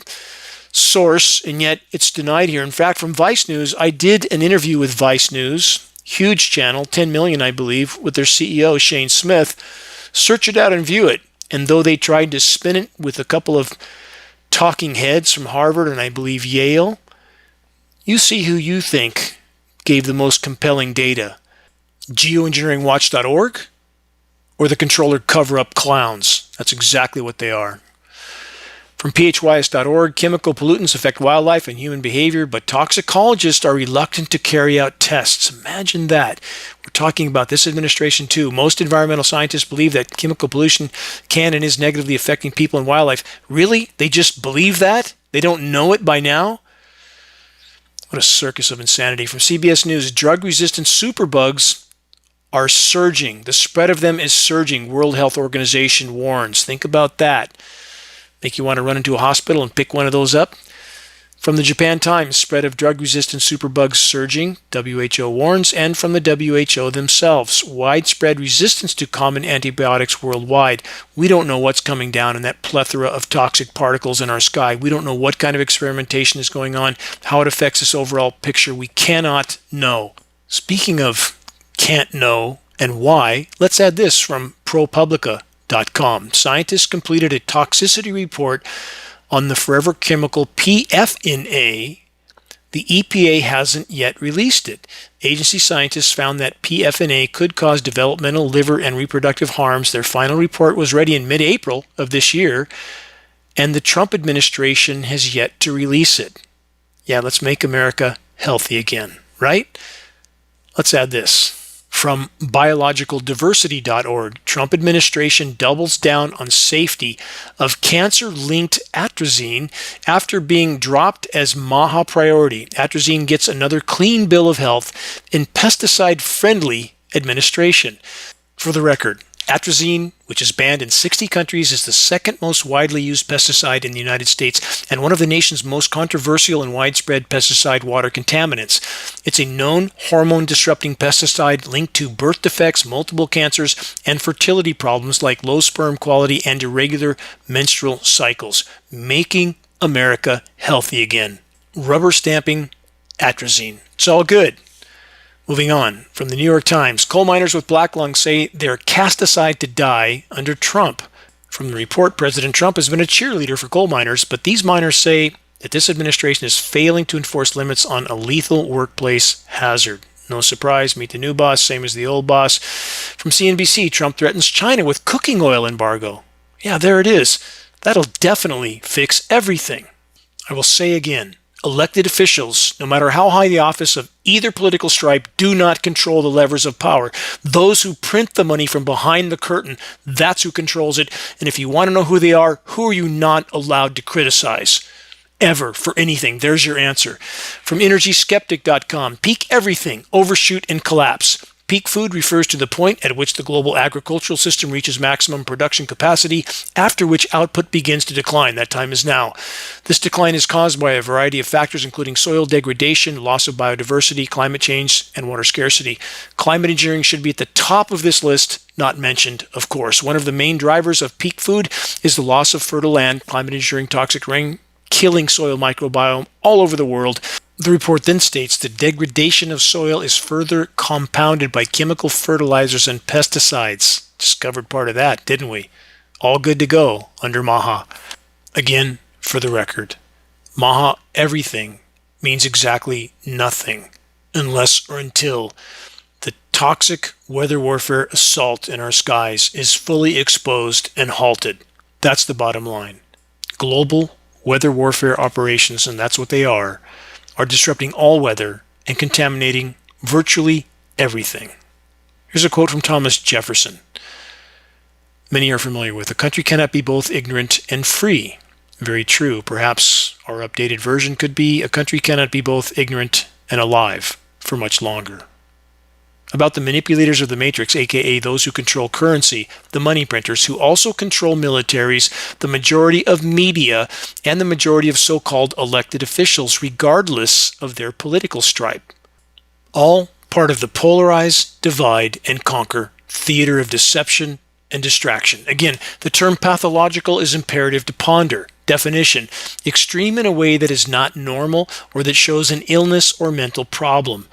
source, and yet it's denied here. In fact, from Vice News, I did an interview with Vice News, huge channel, 10 million, I believe, with their CEO, Shane Smith. Search it out and view it. And though they tried to spin it with a couple of talking heads from Harvard and I believe Yale, you see who you think gave the most compelling data. Geoengineeringwatch.org or the controller cover-up clowns. That's exactly what they are. From phys.org, chemical pollutants affect wildlife and human behavior, but toxicologists are reluctant to carry out tests. Imagine that. We're talking about this administration too. Most environmental scientists believe that chemical pollution can and is negatively affecting people and wildlife. Really? They just believe that? They don't know it by now? What a circus of insanity. From CBS News, drug-resistant superbugs are surging. The spread of them is surging. World Health Organization warns. Think about that. Make you want to run into a hospital and pick one of those up? From the Japan Times, spread of drug-resistant superbugs surging, WHO warns, and from the WHO themselves, widespread resistance to common antibiotics worldwide. We don't know what's coming down in that plethora of toxic particles in our sky. We don't know what kind of experimentation is going on, how it affects this overall picture. We cannot know. Speaking of can't know and why, let's add this from ProPublica.com. Scientists completed a toxicity report on the forever chemical PFNA. The EPA hasn't yet released it. Agency scientists found that PFNA could cause developmental, liver, and reproductive harms. Their final report was ready in mid-April of this year, and the Trump administration has yet to release it. Yeah, let's make America healthy again, right? Let's add this. From biologicaldiversity.org, Trump administration doubles down on safety of cancer-linked atrazine after being dropped as MAHA priority. Atrazine gets another clean bill of health in pesticide-friendly administration. For the record, atrazine, which is banned in 60 countries, is the second most widely used pesticide in the United States and one of the nation's most controversial and widespread pesticide water contaminants. It's a known hormone-disrupting pesticide linked to birth defects, multiple cancers, and fertility problems like low sperm quality and irregular menstrual cycles, making America healthy again. Rubber stamping atrazine. It's all good. Moving on, from the New York Times, coal miners with black lung say they're cast aside to die under Trump. From the report, President Trump has been a cheerleader for coal miners, but these miners say that this administration is failing to enforce limits on a lethal workplace hazard. No surprise, meet the new boss, same as the old boss. From CNBC, Trump threatens China with cooking oil embargo. Yeah, there it is. That'll definitely fix everything. I will say again, elected officials, no matter how high the office of either political stripe, do not control the levers of power. Those who print the money from behind the curtain, that's who controls it. And if you want to know who they are, who are you not allowed to criticize? Ever, for anything. There's your answer. From energyskeptic.com, peak everything, overshoot and collapse. Peak food refers to the point at which the global agricultural system reaches maximum production capacity, after which output begins to decline. That time is now. This decline is caused by a variety of factors, including soil degradation, loss of biodiversity, climate change, and water scarcity. Climate engineering should be at the top of this list, not mentioned, of course. One of the main drivers of peak food is the loss of fertile land, climate engineering, toxic rain, killing soil microbiome all over the world. The report then states the degradation of soil is further compounded by chemical fertilizers and pesticides. Discovered part of that, didn't we? All good to go under MAHA. Again, for the record, MAHA everything means exactly nothing unless or until the toxic weather warfare assault in our skies is fully exposed and halted. That's the bottom line. Global weather warfare operations, and that's what they are disrupting all weather and contaminating virtually everything. Here's a quote from Thomas Jefferson. Many are familiar with. A country cannot be both ignorant and free. Very true. Perhaps our updated version could be, a country cannot be both ignorant and alive for much longer. About the manipulators of the matrix, aka those who control currency, the money printers, who also control militaries, the majority of media, and the majority of so-called elected officials, regardless of their political stripe. All part of the polarize, divide, and conquer theater of deception and distraction. Again, the term pathological is imperative to ponder. Definition: extreme in a way that is not normal or that shows an illness or mental problem.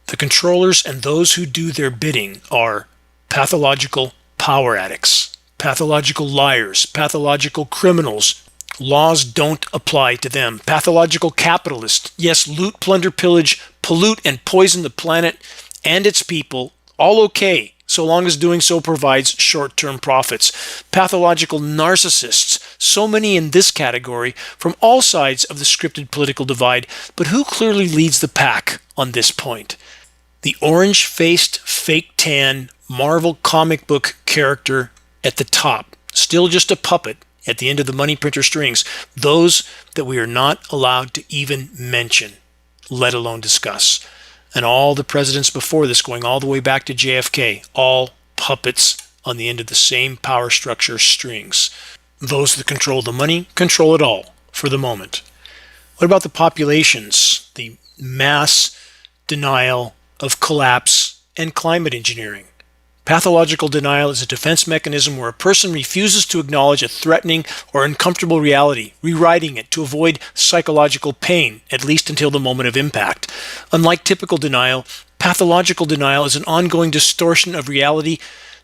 The controllers and those who do their bidding are pathological power addicts, pathological liars, pathological criminals. Laws don't apply to them. Pathological capitalists. Yes, loot, plunder, pillage, pollute, and poison the planet and its people. All okay, so long as doing so provides short-term profits. Pathological narcissists. So many in this category from all sides of the scripted political divide, but who clearly leads the pack on this point? The orange-faced, fake tan, Marvel comic book character at the top, still just a puppet at the end of the money printer strings, those that we are not allowed to even mention, let alone discuss. And all the presidents before this, going all the way back to JFK, all puppets on the end of the same power structure strings. Those that control the money control it all for the moment. What about the populations, the mass denial of collapse and climate engineering? Pathological denial is a defense mechanism where a person refuses to acknowledge a threatening or uncomfortable reality, rewriting it to avoid psychological pain, at least until the moment of impact. Unlike typical denial, pathological denial is an ongoing distortion of reality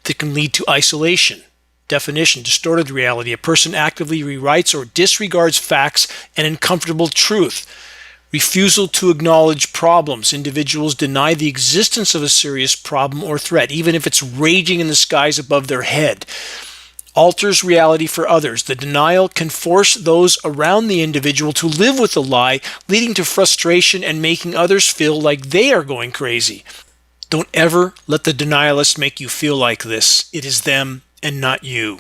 that can lead to isolation. Definition: distorted reality. A person actively rewrites or disregards facts and uncomfortable truth. Refusal to acknowledge problems. Individuals deny the existence of a serious problem or threat, even if it's raging in the skies above their head. Alters reality for others. The denial can force those around the individual to live with the lie, leading to frustration and making others feel like they are going crazy. Don't ever let the denialists make you feel like this. It is them and not you.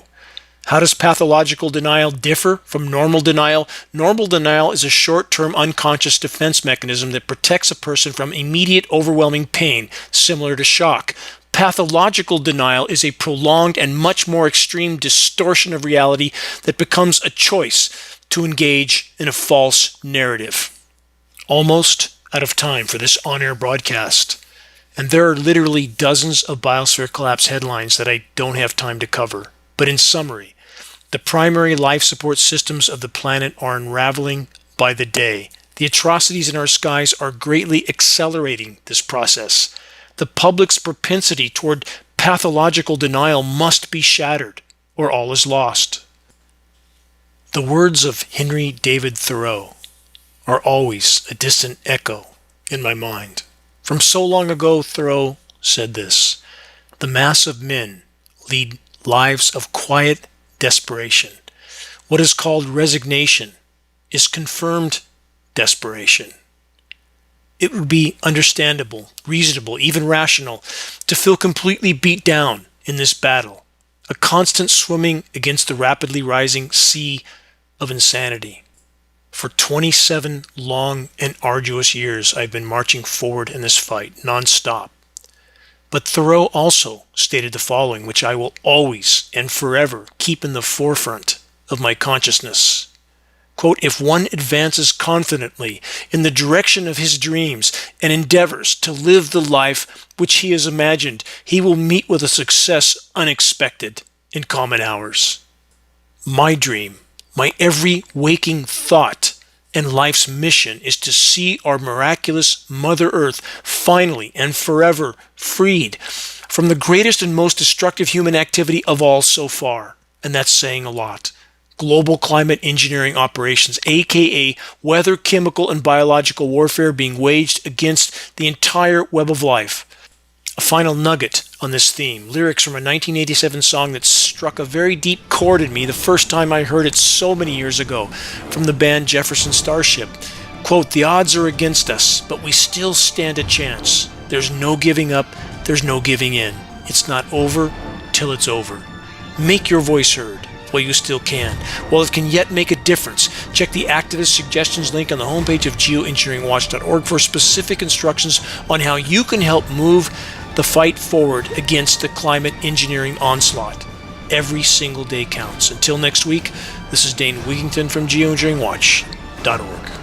How does pathological denial differ from normal denial? Normal denial is a short-term unconscious defense mechanism that protects a person from immediate overwhelming pain, similar to shock. Pathological denial is a prolonged and much more extreme distortion of reality that becomes a choice to engage in a false narrative. Almost out of time for this on-air broadcast. And there are literally dozens of biosphere collapse headlines that I don't have time to cover. But in summary, the primary life support systems of the planet are unraveling by the day. The atrocities in our skies are greatly accelerating this process. The public's propensity toward pathological denial must be shattered, or all is lost. The words of Henry David Thoreau are always a distant echo in my mind. From so long ago, Thoreau said this: "The mass of men lead lives of quiet desperation. What is called resignation is confirmed desperation." It would be understandable, reasonable, even rational to feel completely beat down in this battle, a constant swimming against the rapidly rising sea of insanity. For 27 long and arduous years, I've been marching forward in this fight, nonstop. But Thoreau also stated the following, which I will always and forever keep in the forefront of my consciousness. Quote, "If one advances confidently in the direction of his dreams and endeavors to live the life which he has imagined, he will meet with a success unexpected in common hours." My dream, my every waking thought, and life's mission is to see our miraculous Mother Earth finally and forever freed from the greatest and most destructive human activity of all so far. And that's saying a lot. Global climate engineering operations, aka weather, chemical, and biological warfare being waged against the entire web of life. A final nugget on this theme, lyrics from a 1987 song that struck a very deep chord in me the first time I heard it so many years ago, from the band Jefferson Starship. Quote, "The odds are against us, but we still stand a chance. There's no giving up, there's no giving in. It's not over till it's over. Make your voice heard while you still can. While it can yet make a difference, check the activist suggestions link on the homepage of geoengineeringwatch.org for specific instructions on how you can help move the fight forward against the climate engineering onslaught. Every single day counts. Until next week, this is Dane Wigington from geoengineeringwatch.org.